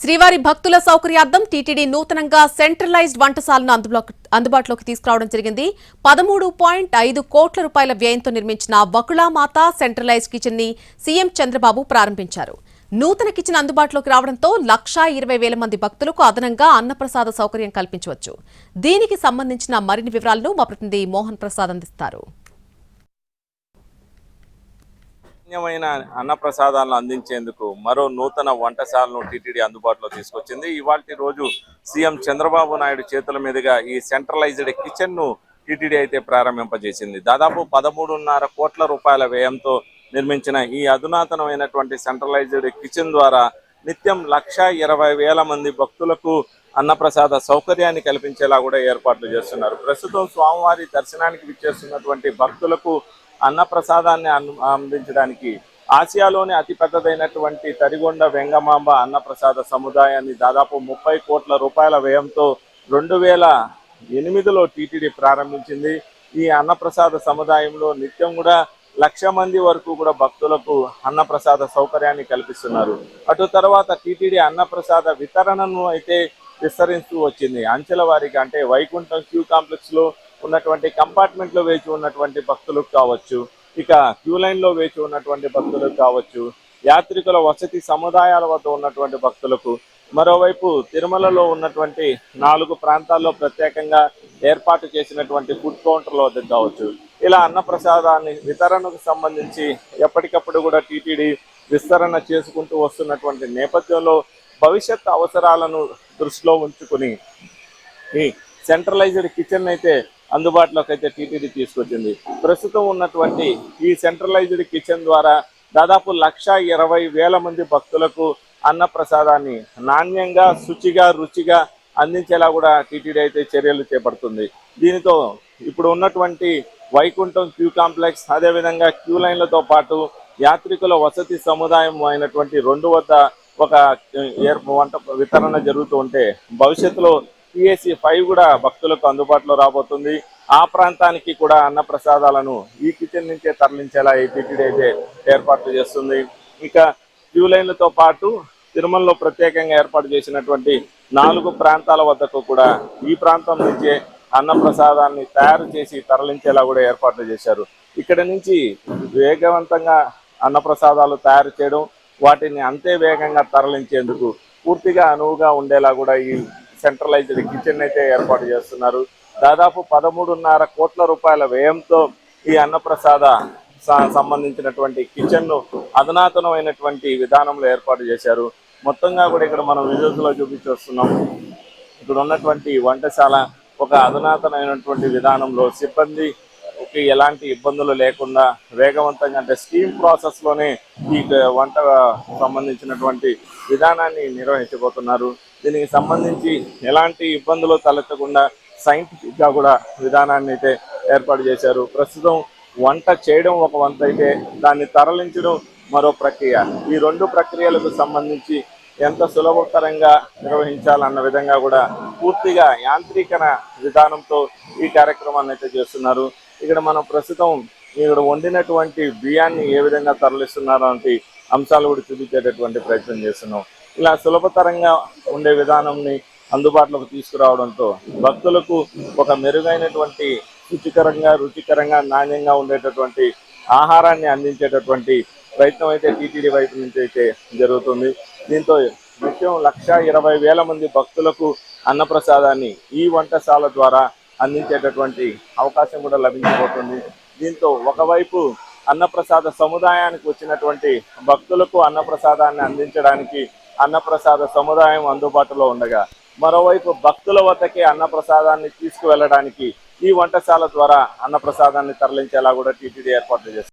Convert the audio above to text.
శ్రీవారి భక్తుల సౌకర్యార్థం టీటీడీ నూతనంగా సెంట్రలైజ్డ్ వంటశాలను అందుబాటులోకి తీసుకురావడం జరిగింది. 13.5 కోట్ల రూపాయల వ్యయంతో నిర్మించిన వకుళామాత సెంట్రలైజ్డ్ కిచెన్ ని సీఎం చంద్రబాబు ప్రారంభించారు. నూతన కిచెన్ అందుబాటులోకి రావడంతో 1,20,000 మంది భక్తులకు అదనంగా అన్నప్రసాద సౌకర్యం కల్పించవచ్చు. దీనికి సంబంధించిన మరిన్ని వివరాలను మా ప్రతినిధి మోహన్ ప్రసాద్ అందిస్తారు. నాణ్యమైన అన్నప్రసాదాలను అందించేందుకు మరో నూతన వంటశాలను టీటీడీ అందుబాటులో తీసుకొచ్చింది. ఇవాల్టి రోజు సీఎం చంద్రబాబు నాయుడు చేతుల మీదుగా ఈ సెంట్రలైజ్డ్ కిచెన్ ను టీటీడీ అయితే ప్రారంభింపజేసింది. దాదాపు 13.5 కోట్ల రూపాయల వ్యయంతో నిర్మించిన ఈ అధునాతనమైనటువంటి సెంట్రలైజ్డ్ కిచెన్ ద్వారా నిత్యం 1,20,000 మంది భక్తులకు అన్నప్రసాద సౌకర్యాన్ని కల్పించేలా కూడా ఏర్పాట్లు చేస్తున్నారు. ప్రస్తుతం స్వామివారి దర్శనానికి విచ్చేస్తున్నటువంటి భక్తులకు అన్నప్రసాదాన్ని అందించడానికి ఆసియాలోని అతిపెద్దదైనటువంటి తరిగొండ వెంగమాంబ అన్నప్రసాద సముదాయాన్ని దాదాపు 30 కోట్ల రూపాయల వ్యయంతో 2008లో టీటీడీ ప్రారంభించింది. ఈ అన్నప్రసాద సముదాయంలో నిత్యం కూడా 1,00,000 మంది వరకు కూడా భక్తులకు అన్నప్రసాద సౌకర్యాన్ని కల్పిస్తున్నారు. అటు తర్వాత టీటీడీ అన్నప్రసాద వితరణను అయితే విస్తరిస్తూ వచ్చింది. అంచెల వారీగా అంటే వైకుంఠం క్యూ కాంప్లెక్స్ లో ఉన్నటువంటి కంపార్ట్మెంట్ లో వేచి ఉన్నటువంటి భక్తులకు కావచ్చు, ఇక క్యూ లైన్ లో వేచి ఉన్నటువంటి భక్తులకు కావచ్చు, యాత్రికుల వసతి సముదాయాల వద్ద ఉన్నటువంటి భక్తులకు, మరోవైపు తిరుమలలో ఉన్నటువంటి 4 ప్రాంతాల్లో ప్రత్యేకంగా ఏర్పాటు చేసినటువంటి ఫుడ్ కౌంటర్ల వద్ద కావచ్చు, ఇలా అన్నప్రసాదాన్ని వితరణకు సంబంధించి ఎప్పటికప్పుడు కూడా టీటీడీ విస్తరణ చేసుకుంటూ వస్తున్నటువంటి నేపథ్యంలో భవిష్యత్ అవసరాలను దృష్టిలో ఉంచుకుని ఈ సెంట్రలైజ్డ్ కిచెన్ అయితే అందుబాటులోకి అయితే టీటీడీ తీసుకొచ్చింది. ప్రస్తుతం ఉన్నటువంటి ఈ సెంట్రలైజ్డ్ కిచెన్ ద్వారా దాదాపు 1,20,000 మంది భక్తులకు అన్నప్రసాదాన్ని నాణ్యంగా, శుచిగా, రుచిగా అందించేలా కూడా టీటీడీ అయితే చర్యలు చేపడుతుంది. దీనితో ఇప్పుడు ఉన్నటువంటి వైకుంఠం క్యూ కాంప్లెక్స్, అదేవిధంగా క్యూ లైన్లతో పాటు యాత్రికుల వసతి సముదాయం అయినటువంటి 2 వద్ద ఒక వంట వితరణ జరుగుతూ ఉంటే భవిష్యత్తులో PAC 5 కూడా భక్తులకు అందుబాటులో రాబోతుంది. ఆ ప్రాంతానికి కూడా అన్నప్రసాదాలను ఈ కిచెన్ నుంచే తరలించేలా టీటీడీ అయితే ఏర్పాట్లు చేస్తుంది. ఇక క్యూ లైన్లతో పాటు తిరుమలలో ప్రత్యేకంగా ఏర్పాటు చేసినటువంటి 4 ప్రాంతాల వద్దకు కూడా ఈ ప్రాంతం నుంచే అన్నప్రసాదాన్ని తయారు చేసి తరలించేలా కూడా ఏర్పాట్లు చేశారు. ఇక్కడ నుంచి వేగవంతంగా అన్నప్రసాదాలు తయారు చేయడం, వాటిని అంతే వేగంగా తరలించేందుకు పూర్తిగా అనువుగా ఉండేలా కూడా ఈ సెంట్రలైజ్డ్ కిచెన్ అయితే ఏర్పాటు చేస్తున్నారు. దాదాపు 13.5 కోట్ల రూపాయల వ్యయంతో ఈ అన్నప్రసాద సంబంధించినటువంటి కిచెన్ ను అధునాతనమైనటువంటి విధానంలో ఏర్పాటు చేశారు. మొత్తంగా కూడా ఇక్కడ మనం విజువల్స్ లో చూపించొస్తున్నాం. ఇక్కడ ఉన్నటువంటి వంటశాల ఒక అధునాతనమైనటువంటి విధానంలో సిబ్బందికి ఎలాంటి ఇబ్బందులు లేకుండా వేగవంతంగా, అంటే స్టీమ్ ప్రాసెస్ లోనే ఈ వంట సంబంధించినటువంటి విధానాన్ని నిర్వహించబోతున్నారు. దీనికి సంబంధించి ఎలాంటి ఇబ్బందులు తలెత్తకుండా సైంటిఫిక్ గా కూడా విధానాన్ని అయితే ఏర్పాటు చేశారు. ప్రస్తుతం వంట చేయడం ఒక వంత అయితే దాన్ని తరలించడం మరో ప్రక్రియ. ఈ 2 ప్రక్రియలకు సంబంధించి ఎంత సులభతరంగా నిర్వహించాలన్న విధంగా కూడా పూర్తిగా యాంత్రీకరణ విధానంతో ఈ కార్యక్రమాన్ని అయితే చేస్తున్నారు. ఇక్కడ మనం ప్రస్తుతం ఇక్కడ వండినటువంటి బియ్యాన్ని ఏ విధంగా తరలిస్తున్నారు అంటే అంశాలు కూడా చూపించేటటువంటి ప్రయత్నం చేస్తున్నాం. ఇలా సులభతరంగా ఉండే విధానంని అందుబాటులోకి తీసుకురావడంతో భక్తులకు ఒక మెరుగైనటువంటి రుచికరంగా నాణ్యంగా ఉండేటటువంటి ఆహారాన్ని అందించేటటువంటి ప్రయత్నం అయితే టీటీడీ వైపు నుంచి అయితే జరుగుతుంది. దీంతో నిత్యం 1,20,000 మంది భక్తులకు అన్నప్రసాదాన్ని ఈ వంటశాల ద్వారా అందించేటటువంటి అవకాశం కూడా లభించబోతుంది. దీంతో ఒకవైపు అన్నప్రసాద సముదాయానికి వచ్చినటువంటి భక్తులకు అన్నప్రసాదాన్ని అందించడానికి అన్నప్రసాద సముదాయం అందుబాటులో ఉండగా, మరోవైపు భక్తుల వద్దకే అన్నప్రసాదాన్ని తీసుకువెళ్ళడానికి ఈ వంటశాల ద్వారా అన్నప్రసాదాన్ని తరలించేలా కూడా టీటీడీ ఏర్పాట్లు చేస్తుంది.